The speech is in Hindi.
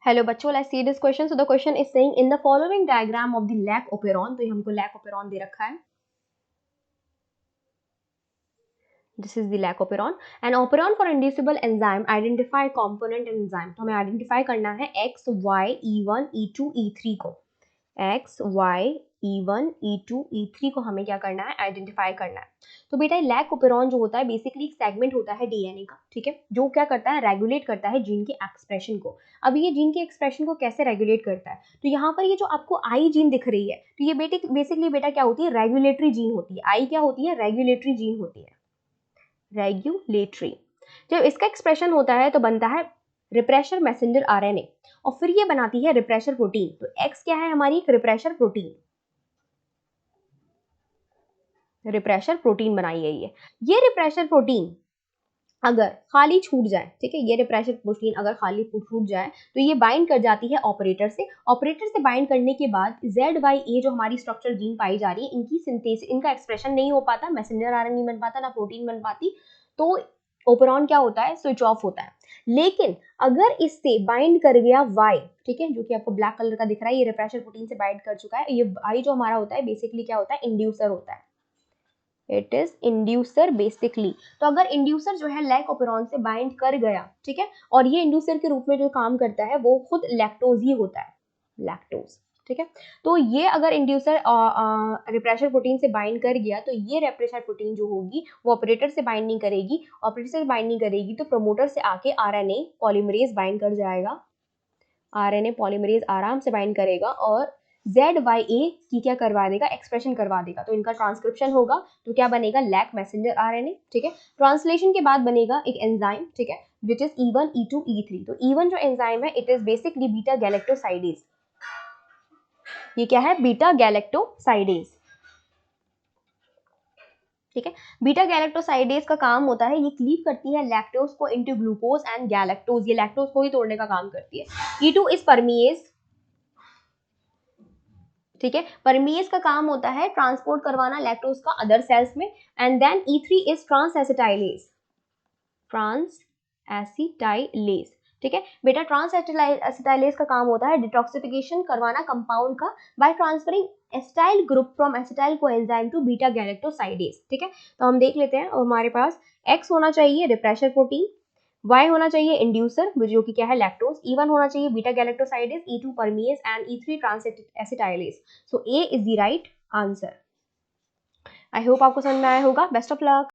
हेलो बच्चों, let's see this question. So the question is saying in the following diagram of the lac operon. तो ये हमको लैक ओपेरॉन दे रखा है. This is the lac operon. And operon for inducible enzyme identify component in enzyme. तो हमें आइडेंटिफाई करना है x Y E1 E2 E3 को. X Y E1 E2 E3 को हमें क्या करना है, आइडेंटिफाई करना है. तो बेटा लैक ओपेरॉन जो होता है बेसिकली एक सेगमेंट होता है डीएनए का, ठीक है, जो क्या करता है, रेगुलेट करता है जीन के एक्सप्रेशन को. अब ये जीन के एक्सप्रेशन को कैसे रेगुलेट करता है, तो यहाँ पर ये जो आपको आई जीन दिख रही है, तो ये बेसिकली बेटा क्या होती है, रेगुलेटरी जीन होती है. आई क्या होती है, रेगुलेटरी जीन होती है. रेगुलेटरी. जब इसका एक्सप्रेशन होता है तो बनता है रिप्रेशर मैसेंजर आरएनए, और फिर ये बनाती है रिप्रेशर प्रोटीन. तो एक्स क्या है हमारी, एक रिप्रेशर प्रोटीन. रिप्रेशर प्रोटीन बनाई गई है. ये रिप्रेशर प्रोटीन अगर खाली छूट जाए, ठीक है, ये रिप्रेशर प्रोटीन अगर खाली छूट जाए तो ये बाइंड कर जाती है ऑपरेटर से. ऑपरेटर से बाइंड करने के बाद ZYA जो हमारी स्ट्रक्चर जीन पाई जा रही है, इनकी सिंथेसिस, इनका एक्सप्रेशन नहीं हो पाता, मैसेंजर आरएनए नहीं बन पाता, ना प्रोटीन बन पाती. तो ओपेरॉन क्या होता है, स्विच ऑफ होता है. लेकिन अगर इससे बाइंड कर गया Y, ठीक है, जो कि आपको ब्लैक कलर का दिख रहा है, ये रिप्रेशर प्रोटीन से बाइंड कर चुका है. ये Y जो हमारा होता है बेसिकली क्या होता है, इंड्यूसर होता है. It is inducer basically. तो अगर इंड्यूसर जो है लैक ओपेरॉन से बाइंड कर गया, ठीक है, और ये इंड्यूसर के रूप में जो काम करता है वो खुद लैक्टोज ही होता है, लैक्टोज, ठीक है. तो ये अगर इंड्यूसर रिप्रेशर प्रोटीन से बाइंड कर गया तो ये रिप्रेशर प्रोटीन जो होगी वो ऑपरेटर से बाइंड नहीं करेगी. ऑपरेटर से बाइंड नहीं करेगी तो प्रमोटर से आके आरएनए पॉलीमरेज बाइंड कर जाएगा. आरएनए पॉलीमरेज आराम से बाइंड करेगा और ZYA की क्या करवा देगा, एक्सप्रेशन करवा देगा. तो इनका ट्रांसक्रिप्शन होगा तो क्या बनेगा, लैक मैसेंजर आरएनए, ठीक है. ट्रांसलेशन के बाद बनेगा एक एंजाइम, ठीक है, which is E1 E2 E3. तो E1 जो एंजाइम है it is basically beta galactosidase. ये क्या है, बीटा गैलेक्टोसाइडेज, ठीक है. बीटा गैलेक्टोसाइडेज का काम होता है, ये क्लीव करती है लैक्टोज को इनटू ग्लूकोज एंड गैलेक्टोज. ये लैक्टोज को ही तोड़ने का काम करती है. E2 इज परमीएज, ठीक है. परमीएज का काम होता है ट्रांसपोर्ट करवाना लैक्टोज का अदर सेल्स में. And then E3 is transacetylase, transacetylase, ठीक है बेटा. ट्रांस एसिटाइलेज का काम होता है डिटॉक्सिफिकेशन करवाना कंपाउंड का by transferring acetyl group from acetyl coenzyme to beta galactosidase, ठीक है. तो हम देख लेते हैं, हमारे पास X होना चाहिए रिप्रेशर प्रोटीन, Y होना चाहिए इंड्यूसर जो कि क्या है लैक्टोज, E1 होना चाहिए beta galactosidase, E2 permease and E3 transacetylase. So A is the right answer. I hope आपको समझ में आया होगा. Best of luck.